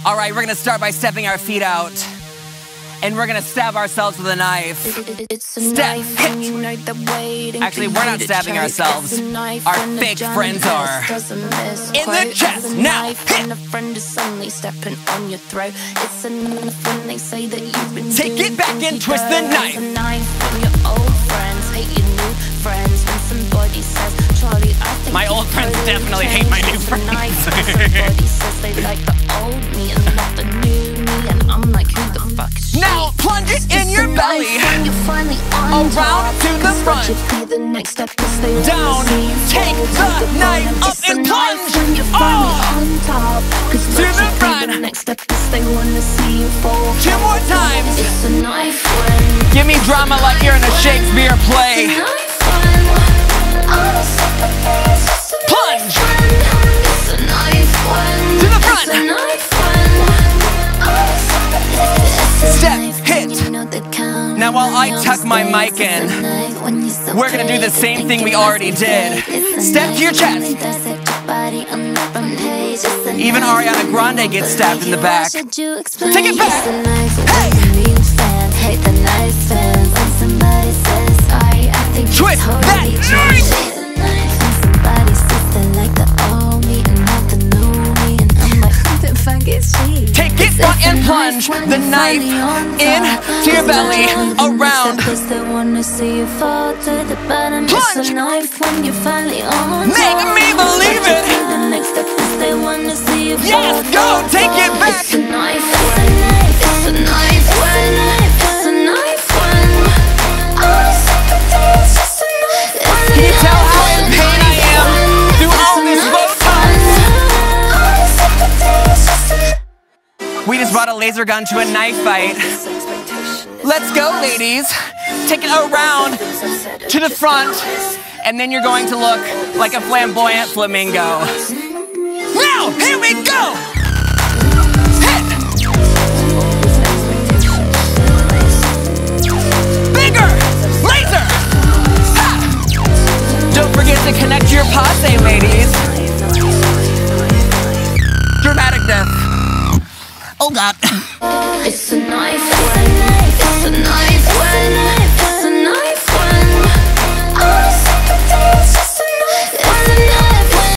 All right, we're gonna start by stepping our feet out. And we're gonna stab ourselves with a knife. Step, hit. Actually, we're not stabbing ourselves. Our fake friends are. In the chest, now, hit. Take it back and twist the knife. My old friends definitely hate my new friends. Now plunge it in your belly. Around to the front. Down. Take the knife up and plunge. Oh. To the front. 2 more times. Give me drama like you're in a Shakespeare play. Plunge. To the front. Step, hit. Now while I tuck my mic in, we're gonna do the same thing we already did. Step to your chest. Even Ariana Grande gets stabbed in the back. Take it back. Hey. Twist that knife. Take it front and plunge the knife into your belly, around. Plunge! Make me believe it! Yes, go! Take it back! Can you tell how in pain I am through all this Botox? We just brought a laser gun to a knife fight. Let's go, ladies. Take it around to the front, and then you're going to look like a flamboyant flamingo. Now, here we go! Hit! Bigger! Laser! Ha! Don't forget to connect your passe, ladies. Dramatic death. Oh God. It's a knife, it's a knife.